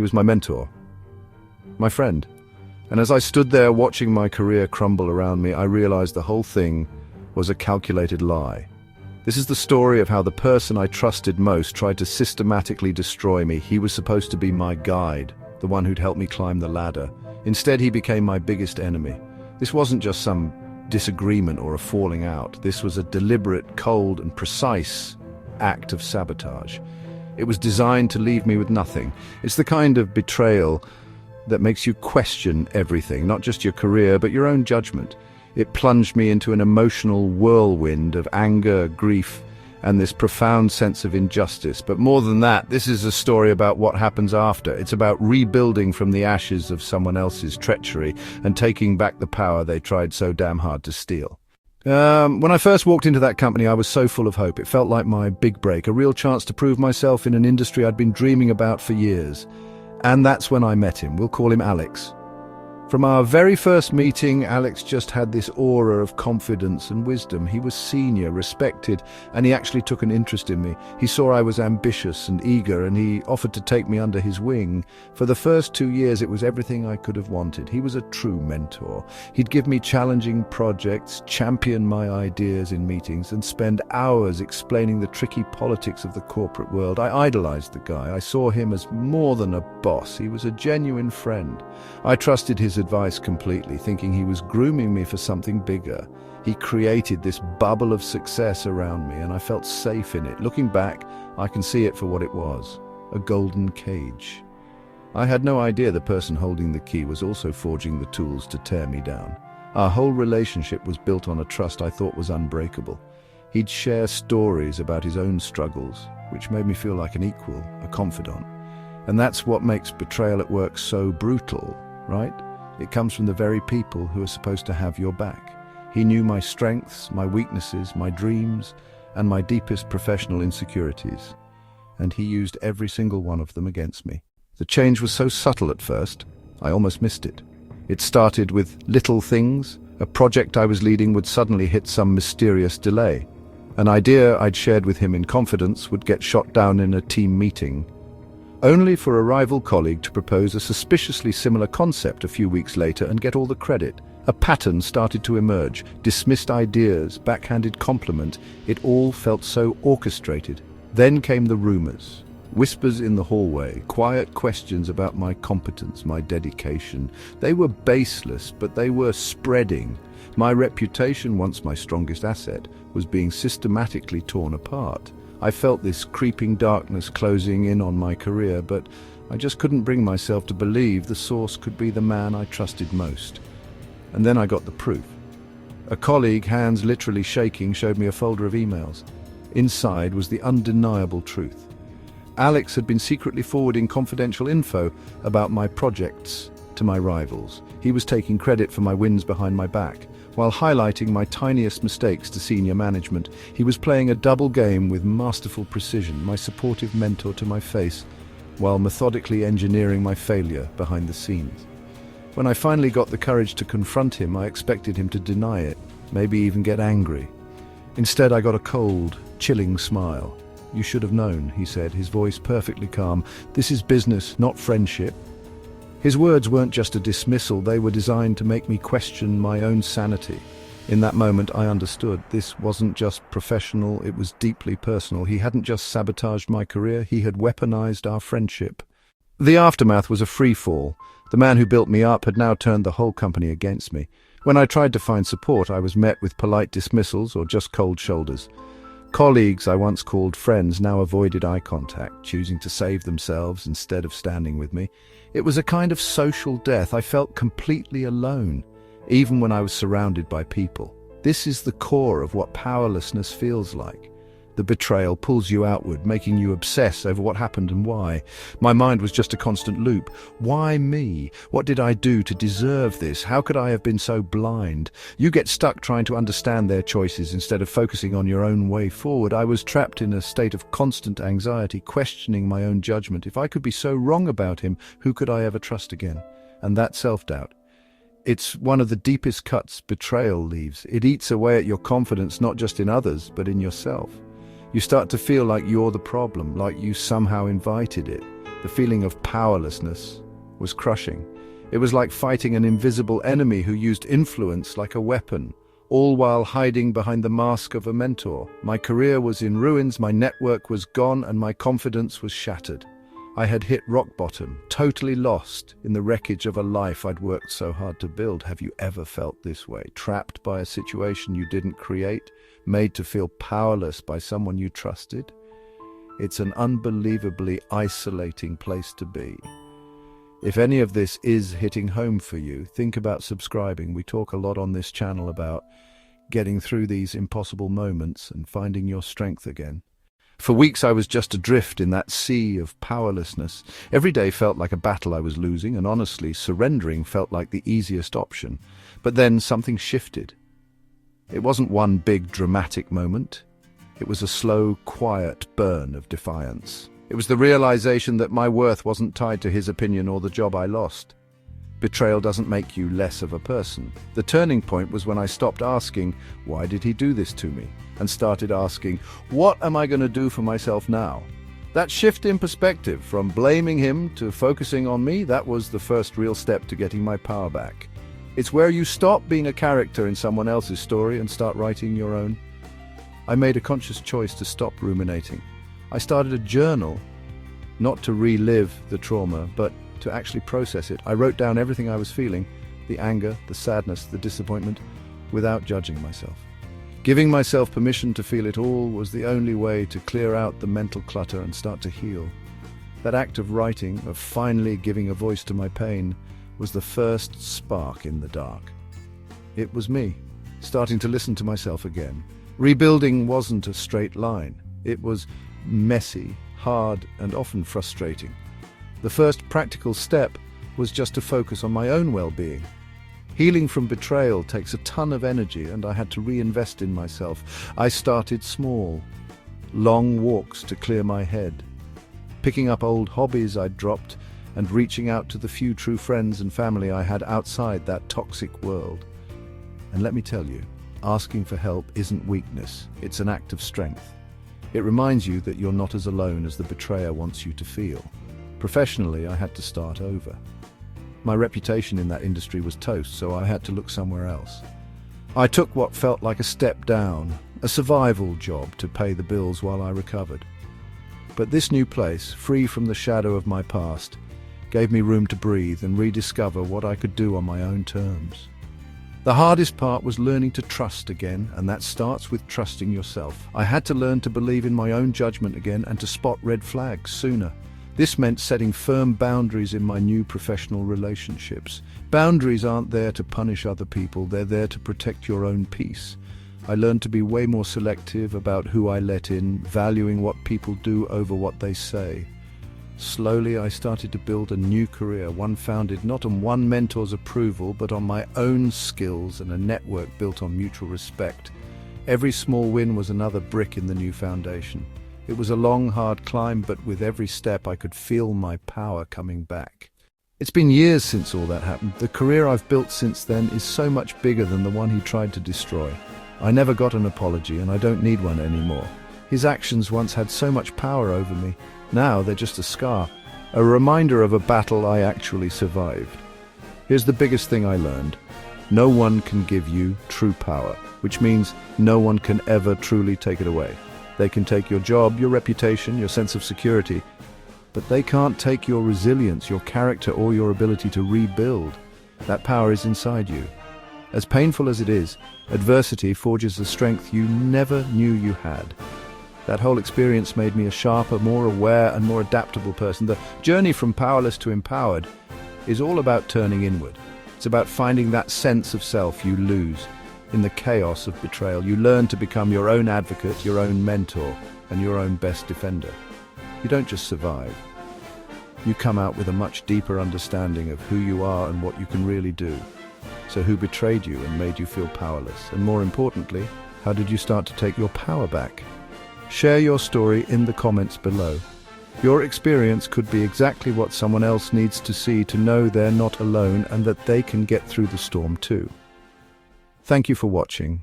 He was my mentor, my friend. And as I stood there watching my career crumble around me, I realized the whole thing was a calculated lie. This is the story of how the person I trusted most tried to systematically destroy me. He was supposed to be my guide, the one who'd help me climb the ladder. Instead, he became my biggest enemy. This wasn't just some disagreement or a falling out. This was a deliberate, cold, and precise act of sabotage. It was designed to leave me with nothing. It's the kind of betrayal that makes you question everything, not just your career, but your own judgment. It plunged me into an emotional whirlwind of anger, grief, and this profound sense of injustice. But more than that, this is a story about what happens after. It's about rebuilding from the ashes of someone else's treachery and taking back the power they tried so damn hard to steal. When I first walked into that company, I was so full of hope. It felt like my big break, a real chance to prove myself in an industry I'd been dreaming about for years. And that's when I met him. We'll call him Alex. From our very first meeting, Alex just had this aura of confidence and wisdom. He was senior, respected, and he actually took an interest in me. He saw I was ambitious and eager, and he offered to take me under his wing. For the first 2 years, it was everything I could have wanted. He was a true mentor. He'd give me challenging projects, champion my ideas in meetings, and spend hours explaining the tricky politics of the corporate world. I idolized the guy. I saw him as more than a boss. He was a genuine friend. I trusted his advice completely, thinking he was grooming me for something bigger. He created this bubble of success around me, and I felt safe in it. Looking back, I can see it for what it was, a golden cage. I had no idea the person holding the key was also forging the tools to tear me down. Our whole relationship was built on a trust I thought was unbreakable. He'd share stories about his own struggles, which made me feel like an equal, a confidant. And that's what makes betrayal at work so brutal, right? It comes from the very people who are supposed to have your back. He knew my strengths, my weaknesses, my dreams, and my deepest professional insecurities. And he used every single one of them against me. The change was so subtle at first, I almost missed it. It started with little things. A project I was leading would suddenly hit some mysterious delay. An idea I'd shared with him in confidence would get shot down in a team meeting, only for a rival colleague to propose a suspiciously similar concept a few weeks later and get all the credit. A pattern started to emerge, dismissed ideas, backhanded compliment. It all felt so orchestrated. Then came the rumors, whispers in the hallway, quiet questions about my competence, my dedication. They were baseless, but they were spreading. My reputation, once my strongest asset, was being systematically torn apart. I felt this creeping darkness closing in on my career, but I just couldn't bring myself to believe the source could be the man I trusted most. And then I got the proof. A colleague, hands literally shaking, showed me a folder of emails. Inside was the undeniable truth. Alex had been secretly forwarding confidential info about my projects to my rivals. He was taking credit for my wins behind my back, while highlighting my tiniest mistakes to senior management. He was playing a double game with masterful precision, my supportive mentor to my face, while methodically engineering my failure behind the scenes. When I finally got the courage to confront him, I expected him to deny it, maybe even get angry. Instead, I got a cold, chilling smile. "You should have known," he said, his voice perfectly calm. "This is business, not friendship." His words weren't just a dismissal, they were designed to make me question my own sanity. In that moment, I understood. This wasn't just professional, it was deeply personal. He hadn't just sabotaged my career, he had weaponized our friendship. The aftermath was a free fall. The man who built me up had now turned the whole company against me. When I tried to find support, I was met with polite dismissals or just cold shoulders. Colleagues I once called friends now avoided eye contact, choosing to save themselves instead of standing with me. It was a kind of social death. I felt completely alone, even when I was surrounded by people. This is the core of what powerlessness feels like. The betrayal pulls you outward, making you obsess over what happened and why. My mind was just a constant loop. Why me? What did I do to deserve this? How could I have been so blind? You get stuck trying to understand their choices instead of focusing on your own way forward. I was trapped in a state of constant anxiety, questioning my own judgment. If I could be so wrong about him, who could I ever trust again? And that self-doubt. It's one of the deepest cuts betrayal leaves. It eats away at your confidence, not just in others, but in yourself. You start to feel like you're the problem, like you somehow invited it. The feeling of powerlessness was crushing. It was like fighting an invisible enemy who used influence like a weapon, all while hiding behind the mask of a mentor. My career was in ruins, my network was gone, and my confidence was shattered. I had hit rock bottom, totally lost in the wreckage of a life I'd worked so hard to build. Have you ever felt this way? Trapped by a situation you didn't create, made to feel powerless by someone you trusted? It's an unbelievably isolating place to be. If any of this is hitting home for you, think about subscribing. We talk a lot on this channel about getting through these impossible moments and finding your strength again. For weeks I was just adrift in that sea of powerlessness. Every day felt like a battle I was losing, and honestly, surrendering felt like the easiest option. But then something shifted. It wasn't one big dramatic moment. It was a slow, quiet burn of defiance. It was the realization that my worth wasn't tied to his opinion or the job I lost. Betrayal doesn't make you less of a person. The turning point was when I stopped asking, why did he do this to me? And started asking, what am I going to do for myself now? That shift in perspective, from blaming him to focusing on me, that was the first real step to getting my power back. It's where you stop being a character in someone else's story and start writing your own. I made a conscious choice to stop ruminating. I started a journal, not to relive the trauma, but to actually process it. I wrote down everything I was feeling, the anger, the sadness, the disappointment, without judging myself. Giving myself permission to feel it all was the only way to clear out the mental clutter and start to heal. That act of writing, of finally giving a voice to my pain, was the first spark in the dark. It was me, starting to listen to myself again. Rebuilding wasn't a straight line. It was messy, hard, and often frustrating. The first practical step was just to focus on my own well-being. Healing from betrayal takes a ton of energy, and I had to reinvest in myself. I started small, long walks to clear my head, picking up old hobbies I'd dropped, and reaching out to the few true friends and family I had outside that toxic world. And let me tell you, asking for help isn't weakness, it's an act of strength. It reminds you that you're not as alone as the betrayer wants you to feel. Professionally, I had to start over. My reputation in that industry was toast, so I had to look somewhere else. I took what felt like a step down, a survival job to pay the bills while I recovered. But this new place, free from the shadow of my past, gave me room to breathe and rediscover what I could do on my own terms. The hardest part was learning to trust again, and that starts with trusting yourself. I had to learn to believe in my own judgment again and to spot red flags sooner. This meant setting firm boundaries in my new professional relationships. Boundaries aren't there to punish other people, they're there to protect your own peace. I learned to be way more selective about who I let in, valuing what people do over what they say. Slowly, I started to build a new career, one founded not on one mentor's approval, but on my own skills and a network built on mutual respect. Every small win was another brick in the new foundation. It was a long, hard climb, but with every step I could feel my power coming back. It's been years since all that happened. The career I've built since then is so much bigger than the one he tried to destroy. I never got an apology, and I don't need one anymore. His actions once had so much power over me. Now they're just a scar, a reminder of a battle I actually survived. Here's the biggest thing I learned. No one can give you true power, which means no one can ever truly take it away. They can take your job, your reputation, your sense of security, but they can't take your resilience, your character, or your ability to rebuild. That power is inside you. As painful as it is, adversity forges a strength you never knew you had. That whole experience made me a sharper, more aware, and more adaptable person. The journey from powerless to empowered is all about turning inward. It's about finding that sense of self you lose in the chaos of betrayal. You learn to become your own advocate, your own mentor, and your own best defender. You don't just survive. You come out with a much deeper understanding of who you are and what you can really do. So who betrayed you and made you feel powerless? And more importantly, how did you start to take your power back? Share your story in the comments below. Your experience could be exactly what someone else needs to see to know they're not alone and that they can get through the storm too. Thank you for watching.